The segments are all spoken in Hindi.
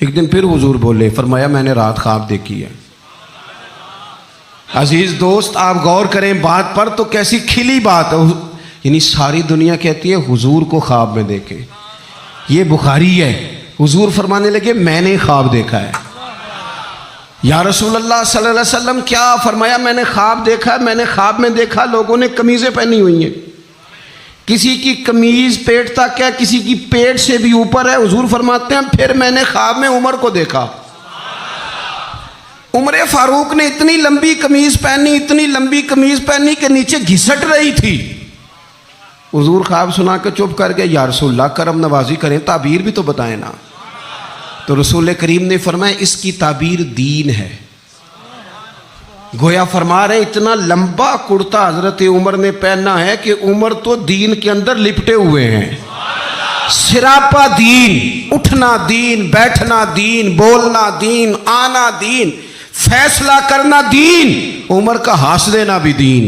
एक दिन फिर हुजूर बोले, फरमाया मैंने रात ख्वाब देखी है। अजीज दोस्त आप गौर करें बात पर, तो कैसी खिली बात है। यानी सारी दुनिया कहती है हुजूर को ख्वाब में देखे। ये बुखारी है। हुजूर फरमाने लगे मैंने ख्वाब देखा है। या रसूलल्लाह सल्लल्लाहु अलैहि वसल्लम क्या? फरमाया मैंने ख्वाब देखा है। मैंने ख्वाब में देखा लोगों ने कमीजें पहनी हुई हैं, किसी की कमीज पेट तक है, किसी की पेट से भी ऊपर है। हुजूर फरमाते हैं फिर मैंने ख्वाब में उमर को देखा। उमर फारूक ने इतनी लंबी कमीज पहनी, इतनी लंबी कमीज पहनी कि नीचे घिसट रही थी। हुजूर ख्वाब सुना के चुप कर गए। या रसूलल्लाह करम नवाजी करें, ताबीर भी तो बताएं ना। तो रसूल करीम ने फरमाया इसकी ताबीर दीन है। गोया फरमा रहे इतना लंबा कुर्ता हजरत उमर ने पहना है कि उमर तो दीन के अंदर लिपटे हुए हैं। सिरापा दीन, उठना दीन, बैठना दीन, बोलना दीन, आना दीन, फैसला करना दीन। उमर का हंस देना भी दीन,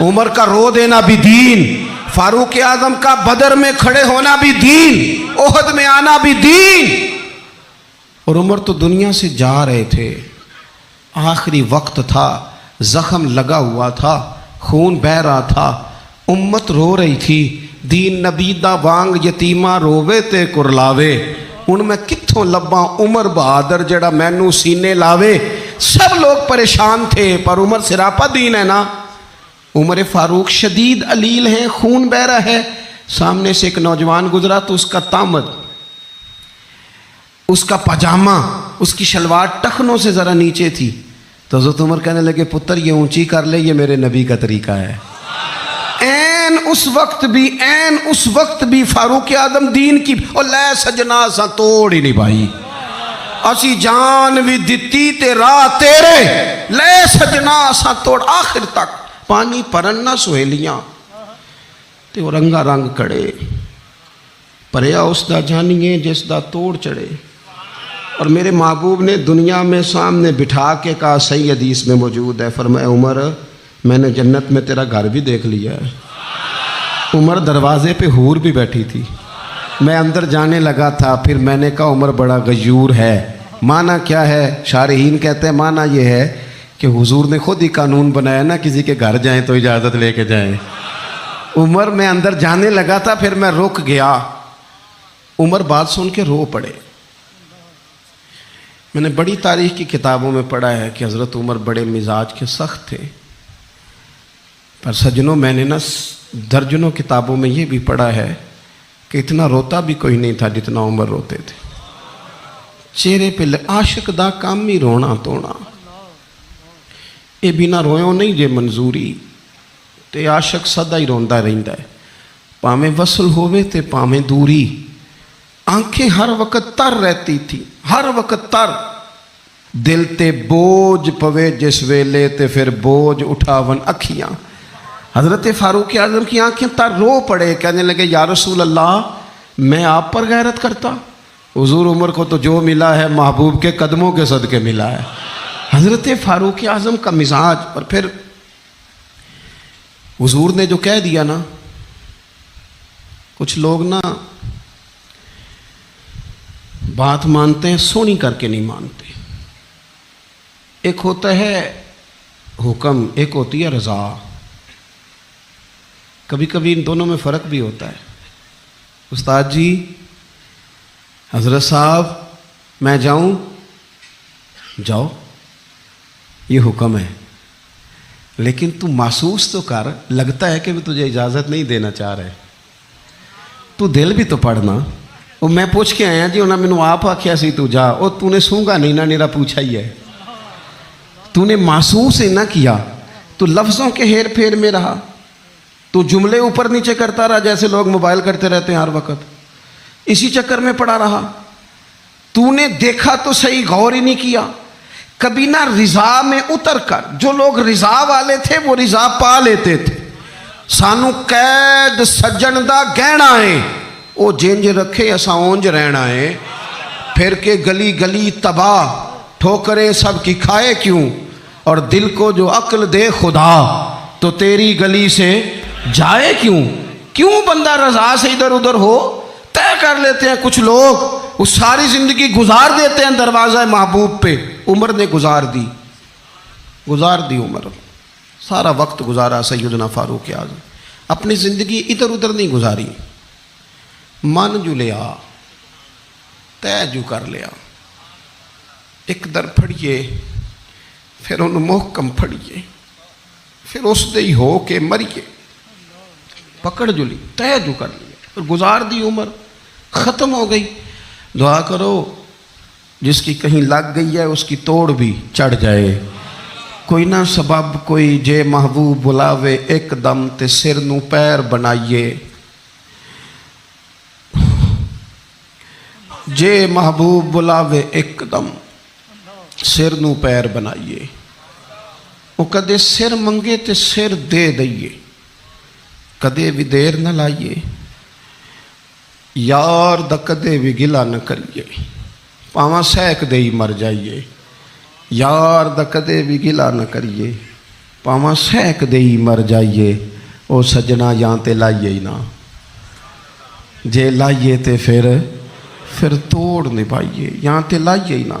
उमर का रो देना भी दीन, फारूक आजम का बदर में खड़े होना भी दीन, ओहद में आना भी दीन। और उमर तो दुनिया से जा रहे थे, आखिरी वक्त था, जख्म लगा हुआ था, खून बह रहा था, उम्मत रो रही थी। दीन नबी दा वांग यतीमा रोवे ते कुरलावे, हुण मैं कित्थों लब्बां उमर बहादुर जड़ा मैनू सीने लावे। सब लोग परेशान थे, पर उमर सिरापा दीन है ना। उमर फारूक शदीद अलील हैं, खून बह रहा है। सामने से एक नौजवान गुजरा तो उसका तामद, उसका पजामा, उसकी शलवार टखनों से ज़रा नीचे थी। तो हज़रत उमर कहने लगे पुत्र ये ऊंची कर ले, ये मेरे नबी का तरीका है। ऐन उस वक्त भी फारूक आदम दीन की और लै सजना सा तोड़ ही नहीं भाई, असी जान भी दिती ते राह तेरे, लै सजना सा तोड़। आखिर तक पानी भरन ना सुहेलियां ते वो रंगा रंग कड़े, भरिया उसदा जानिए जिसदा तोड़ चढ़े। और मेरे महबूब ने दुनिया में सामने बिठा के कहा, सही हदीस में मौजूद है, फरमाया उमर मैंने जन्नत में तेरा घर भी देख लिया है। उमर दरवाजे पे हूर भी बैठी थी। मैं अंदर जाने लगा था, फिर मैंने कहा उमर बड़ा गयूर है। माना क्या है? शारहीन कहते हैं माना ये है कि हुजूर ने खुद ही कानून बनाया ना, किसी के घर जाएं तो इजाज़त लेके जाएं। उमर मैं अंदर जाने लगा था, फिर मैं रुक गया। उमर बात सुन के रो पड़े। मैंने बड़ी तारीख की किताबों में पढ़ा है कि हज़रत उमर बड़े मिजाज के सख्त थे, पर सज्जनों मैंने ना दर्जनों किताबों में ये भी पढ़ा है कि इतना रोता भी कोई नहीं था जितना उमर रोते थे। चेहरे पे आशिक दा काम ही रोना धोना, ये बिना रोयो नहीं जे मंजूरी, ते आशिक सदा ही रोंदा रहिंदा है, भावें वसल होवे ते भावें दूरी। आंखें हर वक्त तर रहती थी, हर वक्त तर। दिल ते बोझ पवे जिस वेले ते फिर बोझ उठावन अखियां। हजरत फारूक आजम की आंखें तर रो पड़े, कहने लगे या रसूल अल्लाह मैं आप पर गैरत करता। हुजूर उमर को तो जो मिला है महबूब के कदमों के सदके मिला है। हजरत फारूक आजम का मिजाज। और फिर हुजूर ने जो कह दिया ना, कुछ लोग ना बात मानते हैं, सोनी करके नहीं मानते। एक होता है हुक्म, एक होती है रज़ा। कभी कभी इन दोनों में फ़र्क भी होता है। उस्ताद जी, हज़रत साहब मैं जाऊं? जाओ, ये हुक्म है, लेकिन तू महसूस तो कर, लगता है कि भी तुझे इजाज़त नहीं देना चाह रहे। तू दिल भी तो पढ़ना। वो मैं पूछ के आया जी, उन्हें मैनू आप आख्या सी तू जा, और तूने सूंगा नहीं ना, मेरा पूछा ही है। तूने महसूस ही ना किया, तू लफ्ज़ों के हेर फेर में रहा, तू जुमले ऊपर नीचे करता रहा जैसे लोग मोबाइल करते रहते हैं हर वक्त, इसी चक्कर में पड़ा रहा। तूने देखा तो सही, गौर ही नहीं किया। कभी ना रिजा में उतर कर, जो लोग रिजा वाले थे वो रिजा पा लेते थे। सानू कैद सज्जन दा गहना है, वो जिंज रखे असा ओंज रहना है। फिर के गली गली तबाह, ठोकरे सब की खाए क्यों, और दिल को जो अक्ल दे खुदा, तो तेरी गली से जाए क्यों। क्यों बंदा रजा से इधर उधर हो, तय कर लेते हैं कुछ लोग वो सारी ज़िंदगी गुजार देते हैं दरवाज़ा महबूब पे। उमर ने गुजार दी उमर, सारा वक्त गुजारा सैयदना फारूक आज़म। अपनी ज़िंदगी इधर उधर नहीं गुजारी, मन जू लिया, तय जू कर लिया। एक दर फड़िए, फिर उन्होंने मोहकम फड़िए, फिर उस दे ही हो के मरिए। पकड़ जुली, तय जू कर लिया और गुजार दी उम्र, ख़त्म हो गई। दुआ करो जिसकी कहीं लग गई है उसकी तोड़ भी चढ़ जाए। कोई ना सबब कोई जे महबूब बुलावे एकदम ते सिर नू पैर बनाइए। जे महबूब बुलावे एकदम सिर नू पैर बनाइए। वो कदे सिर मंगे ते सिर दे दईए, कदे भी देर न लाइए। यार दा कदे भी गिला न करिए, पावा सैक दे ही मर जाइए। यार दा कदे भी गिला न करिए, पावा सैक दे ही मर जाइए। ओ सजना या ते लाइए ही ना, जे लाइए ते फिर तोड़ नहीं पाइए, या ते लाइए ही ना।